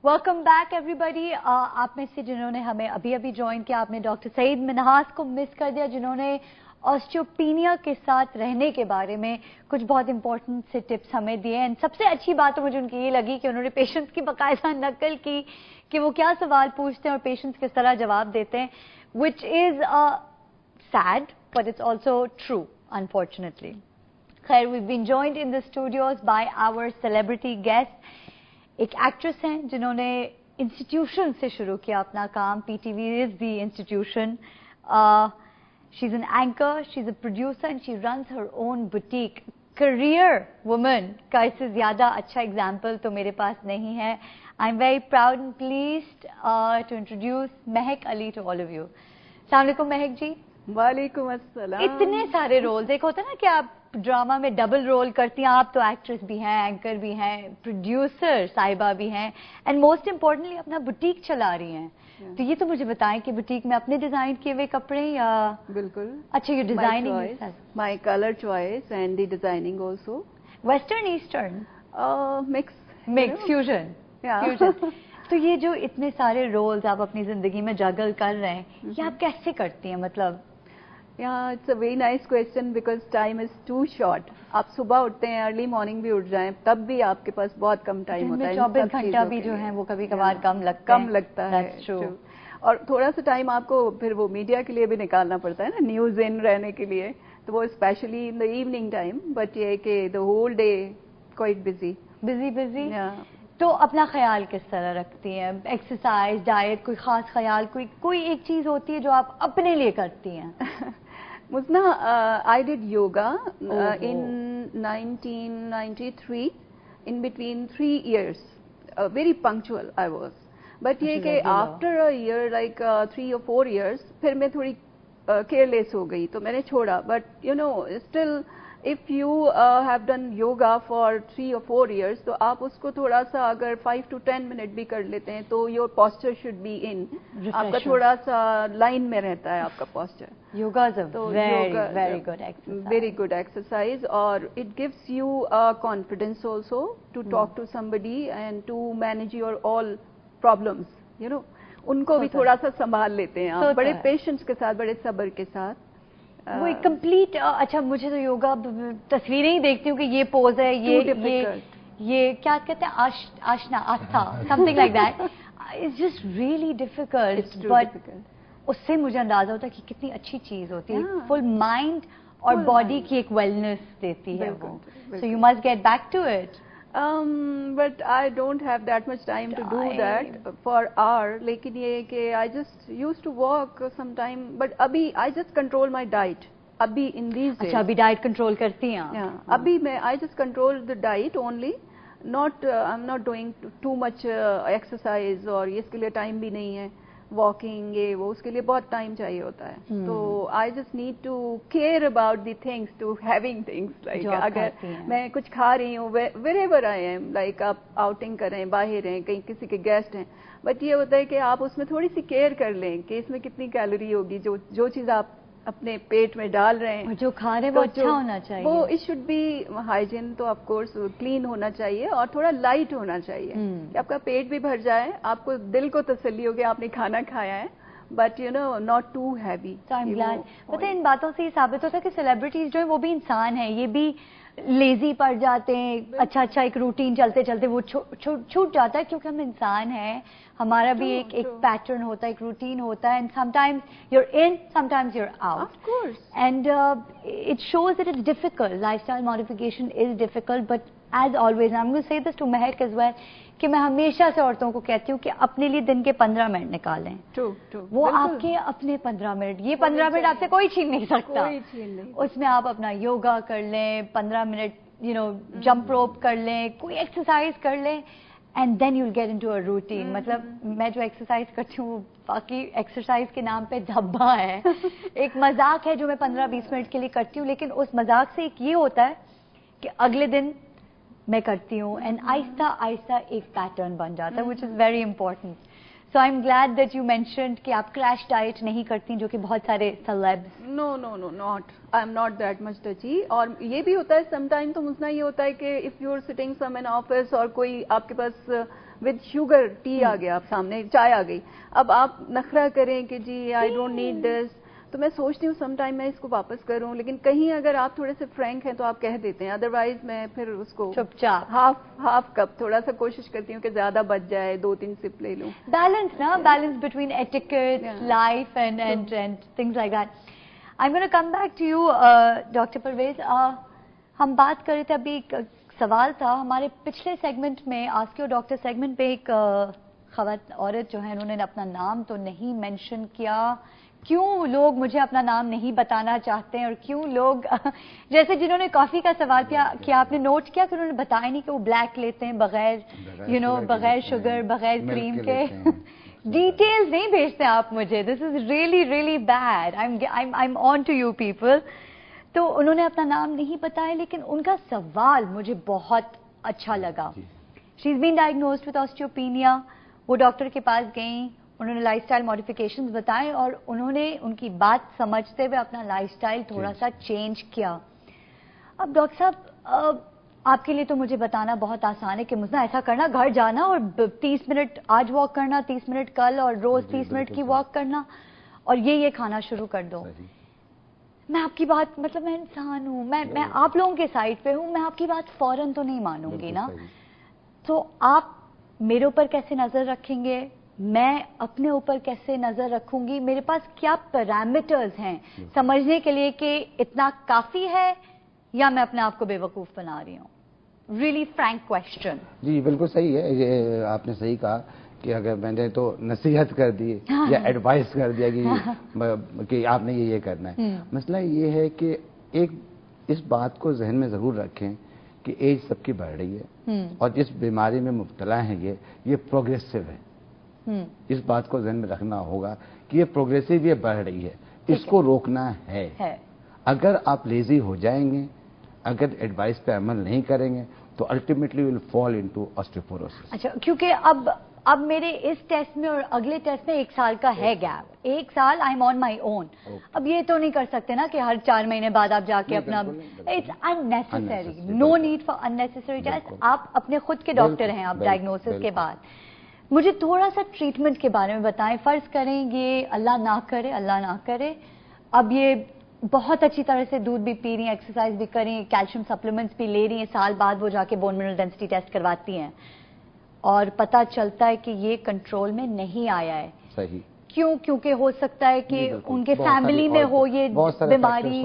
Welcome back everybody. आप में से जिन्होंने हमें अभी अभी ज्वाइन किया, आपने डॉक्टर सईद मिन्हास को मिस कर दिया, जिन्होंने ऑस्टियोपीनिया के साथ रहने के बारे में कुछ बहुत इंपॉर्टेंट से टिप्स हमें दिए। एंड सबसे अच्छी बात तो मुझे उनकी ये लगी कि उन्होंने पेशेंट्स की बाकायदा नकल की कि वो क्या सवाल पूछते हैं और पेशेंट्स किस तरह जवाब देते हैं, which is sad but it's also true unfortunately. खैर, we been joined in the studios by our celebrity guest. एक एक्ट्रेस हैं जिन्होंने इंस्टीट्यूशन से शुरू किया अपना काम। PTV is the institution. She is an anchor, she is a producer and she runs her own boutique. Career woman का इससे ज्यादा अच्छा एग्जाम्पल तो मेरे पास नहीं है। I am very proud and pleased to introduce Mahek Ali to all of you. अस्सलाम वालेकुम महक जी। वालेकुम अस्सलाम। इतने सारे रोल्स, एक होता है ना कि आप ड्रामा में डबल रोल करती हैं, आप तो एक्ट्रेस भी हैं, एंकर भी हैं, प्रोड्यूसर साहिबा भी हैं, एंड मोस्ट इम्पोर्टेंटली अपना बुटीक चला रही हैं। तो ये तो मुझे बताएं कि बुटीक में अपने डिजाइन किए हुए कपड़े या? बिल्कुल। अच्छा, ये designing, my colour choice and the designing also. Western eastern mix fusion. तो ये जो इतने सारे रोल्स आप अपनी जिंदगी में जगल कर रहे हैं, ये आप कैसे करती हैं? मतलब it's a very nice question because time is too short. आप सुबह उठते हैं, अर्ली मॉर्निंग भी उठ जाएं, तब भी आपके पास बहुत कम टाइम होता है। 24 घंटा भी जो है वो कभी कभार कम लगता है। और थोड़ा सा टाइम आपको फिर वो मीडिया के लिए भी निकालना पड़ता है ना, न्यूज इन रहने के लिए, तो वो specially in the evening time. But ये कि the whole day quite busy. तो अपना ख्याल किस तरह रखती हैं? एक्सरसाइज, डाइट, कोई खास ख्याल, कोई एक चीज होती है जो आप अपने लिए करती हैं? मुझना, I did yoga in 1993 in between 3 years. Very punctual I was. But ये कि after a year like 3 or 4 years फिर मैं थोड़ी careless हो गई तो मैंने छोड़ा. But you know still if you have done yoga for 3 or 4 years तो आप उसको थोड़ा सा अगर 5 to 10 मिनट भी कर लेते हैं तो your posture should be in. आपका थोड़ा सा लाइन में रहता है आपका posture. Yoga is a very good exercise. Very good exercise, और it gives you confidence also to talk to somebody and to manage your all problems. You know, उनको भी थोड़ा सा संभाल लेते हैं आप, बड़े पेशेंस के साथ, बड़े सब्र के साथ। वो एक कंप्लीट अच्छा, मुझे तो योगा तस्वीरें ही देखती हूँ कि ये पोज है, ये क्या कहते हैं, आसना, आस्था, something like that. It's just really difficult, but उससे मुझे अंदाजा होता है कि कितनी अच्छी चीज होती है। फुल माइंड और बॉडी की एक वेलनेस देती है वो। So you must get back to it. But I don't have that much time to do that for hour. लेकिन ये कि I just used to walk sometime, but अभी I just control my diet. अभी in these days. अच्छा, अभी diet control करती हैं? अभी मैं I just control the diet only. Not I'm not doing too much exercise, और इसके लिए टाइम भी नहीं है। वॉकिंग ये वो उसके लिए बहुत टाइम चाहिए होता है। तो I just need to care about the things, to having things like अगर मैं कुछ खा रही हूँ, वेरेवर आई एम, लाइक आप आउटिंग कर रहे हैं, बाहर हैं, कहीं किसी के गेस्ट हैं, बट ये होता है कि आप उसमें थोड़ी सी केयर कर लें कि इसमें कितनी कैलोरी होगी, जो चीज आप अपने पेट में डाल रहे हैं, जो खा रहे हैं वो अच्छा होना चाहिए। वो इट शुड बी हाइजीन, तो ऑफ कोर्स क्लीन होना चाहिए और थोड़ा लाइट होना चाहिए कि आपका पेट भी भर जाए, आपको दिल को तसल्ली हो कि आपने खाना खाया है, but you know not too heavy. So I am glad. पता है, इन बातों से ये साबित होता है कि सेलिब्रिटीज जो है वो भी इंसान है, ये भी लेजी पड़ जाते हैं। अच्छा एक रूटीन चलते चलते वो छूट जाता है, क्योंकि हम इंसान हैं, हमारा भी एक पैटर्न होता है, एक रूटीन होता है, and sometimes you're in, sometimes you're out, and it shows that it's difficult. Lifestyle modification is difficult, but as always I am going to say this to Mahak as well कि मैं हमेशा से औरतों को कहती हूँ कि अपने लिए दिन के 15 मिनट निकालें। वो आपके अपने 15 मिनट, ये 15 मिनट आपसे कोई छीन नहीं सकता। उसमें आप अपना योगा कर लें, 15 minute you know jump rope कर लें, कोई एक्सरसाइज कर लें, and then you'll get into a routine. मतलब मैं जो एक्सरसाइज करती हूँ, बाकी एक्सरसाइज के नाम पे धब्बा है, एक मजाक है जो मैं 15-20 मिनट के लिए करती हूँ, लेकिन उस मजाक से एक ये होता है कि अगले दिन मैं करती हूँ, एंड आहिस्ता आहिस्ता एक पैटर्न बन जाता है, which is very important. So I am glad that you mentioned कि आप क्रैश डाइट नहीं करती, जो कि बहुत सारे celebs. No not, I am not that much touchy. और ये भी होता है समटाइम, तो मुझना ये होता है कि if you are sitting some in office और कोई आपके पास with sugar, tea आ गया, आप सामने चाय आ गई, अब आप नखरा करें कि जी I don't need this, तो मैं सोचती हूँ सम टाइम मैं इसको वापस करूँ, लेकिन कहीं अगर आप थोड़े से फ्रैंक हैं तो आप कह देते हैं, अदरवाइज मैं फिर उसको चुपचाप हाफ कप थोड़ा सा कोशिश करती हूँ कि ज्यादा बच जाए, 2-3 सिप ले लूँ. बैलेंस ना, balance between etiquette, life and things like that. I am gonna come back to you doctor Parvez. हम बात कर रहे थे, अभी एक सवाल था हमारे पिछले सेगमेंट में, आस्क योर डॉक्टर सेगमेंट पे, एक औरत जो है उन्होंने अपना नाम तो नहीं मेंशन किया. क्यों लोग मुझे अपना नाम नहीं बताना चाहते हैं, और क्यों लोग जैसे जिन्होंने कॉफी का सवाल किया आपने नोट किया कि उन्होंने बताया नहीं कि वो ब्लैक लेते हैं बगैर बगैर शुगर, बगैर क्रीम के. डिटेल्स नहीं भेजते आप मुझे. This is really really bad. I am on to you people. तो उन्होंने अपना नाम नहीं बताया, लेकिन उनका सवाल मुझे बहुत अच्छा लगा. She is been diagnosed with osteopenia. वो डॉक्टर के पास गई, उन्होंने लाइफस्टाइल मॉडिफिकेशंस बताए और उन्होंने उनकी बात समझते हुए अपना लाइफस्टाइल थोड़ा सा चेंज किया. अब डॉक्टर साहब, आपके लिए तो मुझे बताना बहुत आसान है कि मुझे ऐसा करना, घर जाना और 30 मिनट आज वॉक करना, 30 मिनट कल, और रोज 30 मिनट की वॉक करना, और ये खाना शुरू कर दो. मैं आपकी बात, मतलब मैं इंसान हूँ, मैं आप लोगों के साइड पे हूँ, मैं आपकी बात फौरन तो नहीं मानूंगी ना. तो आप मेरे ऊपर कैसे नजर रखेंगे, मैं अपने ऊपर कैसे नजर रखूंगी, मेरे पास क्या पैरामीटर्स हैं समझने के लिए कि इतना काफी है या मैं अपने आप को बेवकूफ बना रही हूँ? Really Frank question. जी बिल्कुल सही है, ये आपने सही कहा कि अगर मैंने तो नसीहत कर दी या एडवाइस कर दिया कि आपने ये करना है. मसला ये है कि एक इस बात को जहन में जरूर रखें कि एज सबकी बढ़ रही है और जिस बीमारी में मुब्तला है ये प्रोग्रेसिव है. इस बात को जहन में रखना होगा कि ये प्रोग्रेसिव, ये बढ़ रही है, इसको रोकना है. अगर आप लेजी हो जाएंगे, अगर एडवाइस पे अमल नहीं करेंगे, तो ultimately will fall into osteoporosis. अच्छा, क्योंकि अब मेरे इस टेस्ट में और अगले टेस्ट में 1 साल का है गैप. 1 साल आई एम ऑन माई ओन. अब ये तो नहीं कर सकते ना कि हर 4 महीने बाद आप जाके अपना, it's unnecessary. No need for unnecessary test. आप अपने खुद के डॉक्टर हैं, आप डायग्नोसिस के बाद. मुझे थोड़ा सा ट्रीटमेंट के बारे में बताएं. फर्ज करें ये अल्लाह ना करे, अब ये बहुत अच्छी तरह से दूध भी पी रही हैं, एक्सरसाइज भी कर रही हैं, कैल्शियम सप्लीमेंट्स भी ले रही हैं, साल बाद वो जाके बोन मिनरल डेंसिटी टेस्ट करवाती हैं और पता चलता है कि ये कंट्रोल में नहीं आया है. सही. क्यों? क्योंकि हो सकता है कि उनके फैमिली में हो ये बीमारी,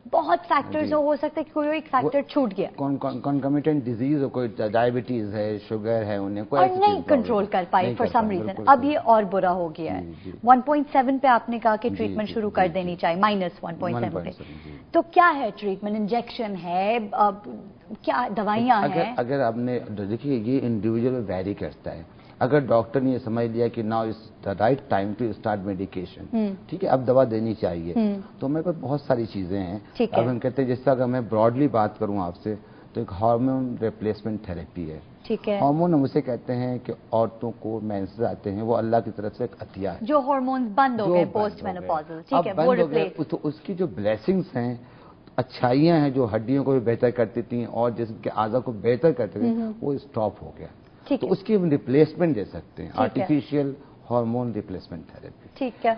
बहुत फैक्टर्स हो सकता है कि कोई एक फैक्टर छूट गया, कॉन्कमिटेंट डिजीज हो, कोई डायबिटीज है, शुगर है, उन्हें कोई और नहीं कंट्रोल कर पाई फॉर सम रीजन. अब ये और बुरा हो गया है. 1.7 पे आपने कहा कि ट्रीटमेंट शुरू कर देनी चाहिए, -1.7 पे. तो क्या है ट्रीटमेंट? इंजेक्शन है, क्या दवाइयां हैं? अगर आपने देखिए, ये इंडिविजुअल वेरी करता है. अगर डॉक्टर ने ये समझ लिया कि now is the right time to start medication, ठीक है, अब दवा देनी चाहिए, तो मेरे पास बहुत सारी चीजें हैं. अब हम कहते हैं, जैसे अगर मैं ब्रॉडली बात करूं आपसे, तो एक हार्मोन रिप्लेसमेंट थेरेपी है. ठीक है. हार्मोन हम उसे कहते हैं कि औरतों को मेंसेस आते हैं, वो अल्लाह की तरफ से एक अतिया है. जो हार्मोन बंद हो गए पोस्ट मेनोपॉजल, ठीक है, वो रिप्लेस, तो उसकी जो ब्लेसिंग्स हैं, अच्छाइयां हैं, जो हड्डियों को भी बेहतर करती थी और जिसके आज़ा को बेहतर करते थे, वो स्टॉप हो गया. तो उसकी हम रिप्लेसमेंट दे सकते हैं, आर्टिफिशियल हार्मोन रिप्लेसमेंट थेरेपी. ठीक है.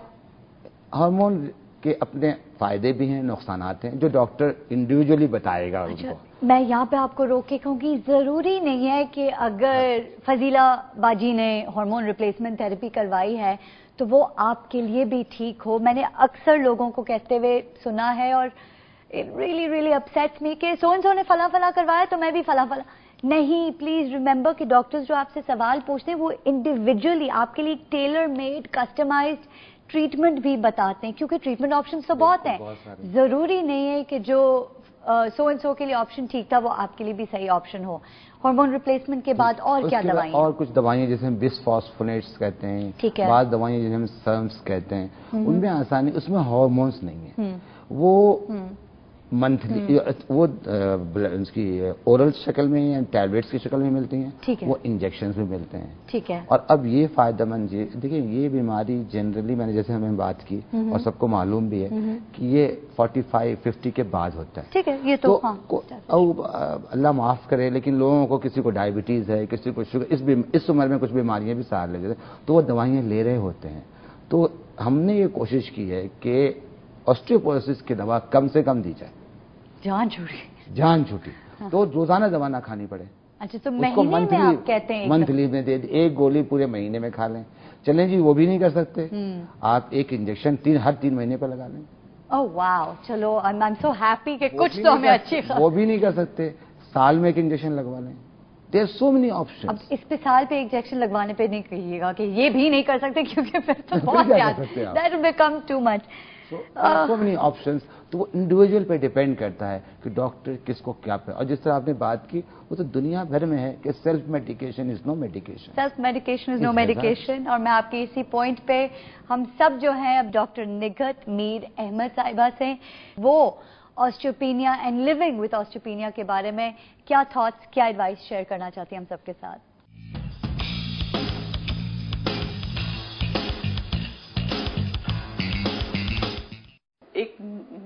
हार्मोन के अपने फायदे भी हैं, नुकसानात हैं, जो डॉक्टर इंडिविजुअली बताएगा. उनको मैं यहाँ पे आपको रोक के कहूँगी, जरूरी नहीं है कि अगर फजीला बाजी ने हार्मोन रिप्लेसमेंट थेरेपी करवाई है तो वो आपके लिए भी ठीक हो. मैंने अक्सर लोगों को कहते हुए सुना है और इट रियली रियली अपसेट्स मी कि सो एंड सो ने फला फला करवाया तो मैं भी फला फला. नहीं, प्लीज रिमेंबर कि डॉक्टर्स जो आपसे सवाल पूछते हैं वो इंडिविजुअली आपके लिए टेलर मेड कस्टमाइज्ड ट्रीटमेंट भी बताते हैं, क्योंकि ट्रीटमेंट ऑप्शंस तो बहुत हैं. जरूरी नहीं है कि जो सो एंड सो के लिए ऑप्शन ठीक था वो आपके लिए भी सही ऑप्शन हो. हार्मोन रिप्लेसमेंट के बाद और क्या दवाइयां? और कुछ दवाइयां जैसे हम बिसफॉस्फोनेट्स कहते हैं, ठीक है, बाद दवाइयां जैसे हम सर्म्स कहते हैं, उनमें आसानी, उसमें हार्मोन्स नहीं है. वो منتھلی وہ اس کی اورل شکل میں یا ٹیبلیٹس کی شکل میں ملتی ہیں, وہ انجیکشنز بھی ملتے ہیں. ٹھیک ہے. اور اب یہ فائدہ مند دیکھیں, یہ بیماری جنرلی میں نے جیسے ہمیں بات کی اور سب کو معلوم بھی ہے کہ یہ 45-50 کے بعد ہوتا ہے. ٹھیک ہے, یہ تو اللہ معاف کرے, لیکن لوگوں کو کسی کو ڈائبٹیز ہے, کسی کو شوگر, اس عمر میں کچھ بیماریاں بھی ساتھ لے جاتے ہیں, تو وہ دوائیاں لے رہے ہوتے ہیں. تو ہم نے یہ کوشش کی ہے کہ آسٹیوپوروسس کی دوا کم سے کم دی جائے. جان چھوٹی تو روزانہ دوا نہ کھانی پڑے. اچھا, تو مہینے میں آپ کہتے ہیں منتھلی میں دے, ایک گولی پورے مہینے میں کھا لیں. چلیں جی, وہ بھی نہیں کر سکتے, آپ ایک انجیکشن ہر 3 مہینے پہ لگا لیں. اوہ واو, چلو آئی ایم سو ہیپی کہ کچھ تو ہمیں اچھی. وہ بھی نہیں کر سکتے, سال میں ایک انجیکشن لگوا لیں. دیر سو مینی آپشن. اب اس پہ سال پہ ایک انجیکشن لگوانے پہ نہیں کہیے گا کہ یہ بھی نہیں کر سکتے, کیونکہ پھر تو بہت زیادہ, that will become too much. So many options. تو وہ انڈیویجول پہ ڈیپینڈ کرتا ہے کہ ڈاکٹر کس کو کیا پہ. اور جس طرح آپ نے بات کی, وہ تو دنیا بھر میں ہے کہ سیلف میڈیکیشن از نو میڈیکیشن. سیلف میڈیکیشن از نو میڈیکیشن. اور میں آپ کے اسی پوائنٹ پہ ہم سب جو ہیں اب ڈاکٹر نگہت میر احمد صاحبہ سے, وہ آسٹیوپینیا اینڈ لیونگ وتھ آسٹیوپینیا کے بارے میں کیا تھاٹس, کیا ایڈوائس شیئر کرنا چاہتی ہیں ہم سب کے ساتھ. ایک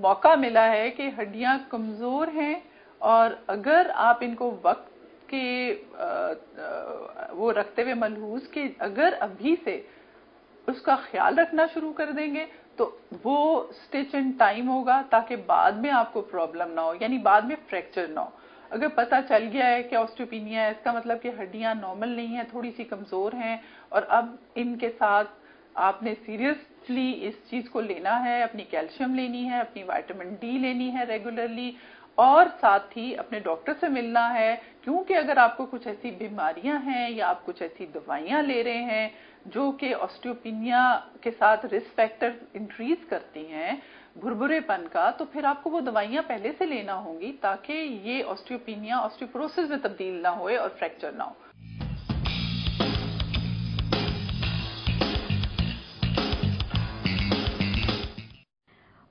موقع ملا ہے کہ ہڈیاں کمزور ہیں, اور اگر آپ ان کو وقت کے وہ رکھتے ہوئے ملحوظ کہ اگر ابھی سے اس کا خیال رکھنا شروع کر دیں گے تو وہ اسٹچ ان ٹائم ہوگا, تاکہ بعد میں آپ کو پرابلم نہ ہو, یعنی بعد میں فریکچر نہ ہو. اگر پتہ چل گیا ہے کہ آسٹیوپینیا ہے, اس کا مطلب کہ ہڈیاں نارمل نہیں ہیں, تھوڑی سی کمزور ہیں, اور اب ان کے ساتھ آپ نے سیریسلی اس چیز کو لینا ہے, اپنی کیلشیم لینی ہے, اپنی وائٹامن ڈی لینی ہے ریگولرلی, اور ساتھ ہی اپنے ڈاکٹر سے ملنا ہے. کیونکہ اگر آپ کو کچھ ایسی بیماریاں ہیں یا آپ کچھ ایسی دوائیاں لے رہے ہیں جو کہ آسٹیوپینیا کے ساتھ رسک فیکٹر انکریز کرتی ہیں بھربھرے پن کا, تو پھر آپ کو وہ دوائیاں پہلے سے لینا ہوں گی تاکہ یہ آسٹیوپینیا آسٹیوپوروسس میں تبدیل نہ ہوئے اور فریکچر نہ ہو.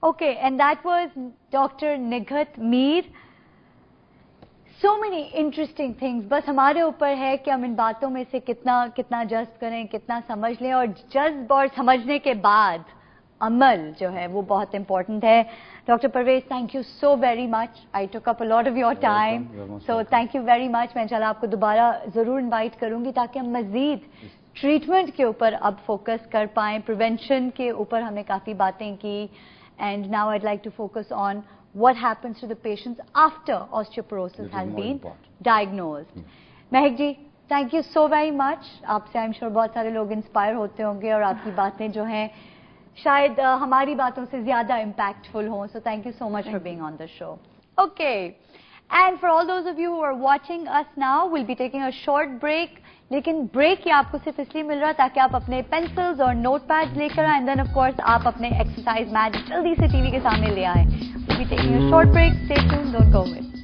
Okay, and that was Dr. Nighat Mir. So many interesting things. بس ہمارے اوپر ہے کہ ہم ان باتوں میں سے کتنا جذب کریں, کتنا سمجھ لیں, اور جذب اور سمجھنے کے بعد عمل جو ہے وہ بہت امپورٹنٹ ہے. Doctor Parvez, thank you so very much. I took up a lot of your time. So thank you very much. میں انشاءاللہ آپ کو دوبارہ ضرور انوائٹ کروں گی تاکہ ہم مزید ٹریٹمنٹ کے اوپر اب فوکس کر پائیں. پریونشن کے اوپر ہم نے کافی باتیں کی. And now I'd like to focus on what happens to the patients after osteoporosis has been diagnosed. Mehak ji, thank you so very much. آپ سے I'm sure بہت سارے لوگ انسپائر ہوتے ہوں گے, اور آپ کی باتیں جو ہیں شاید ہماری باتوں سے زیادہ impactful ہوں. So thank you so much for being on the show. Okay. And for all those of you who are watching us now, we'll be taking a short break. لیکن بریک یہ آپ کو صرف اس لیے مل رہا تاکہ آپ اپنے پینسلز اور نوٹ پیڈ لے کر آئیں, اینڈ دین آف کورس آپ اپنے ایکسرسائز میٹ جلدی سے ٹی وی کے سامنے لے آئیں. We'll be taking a short break. Stay tuned, don't go away.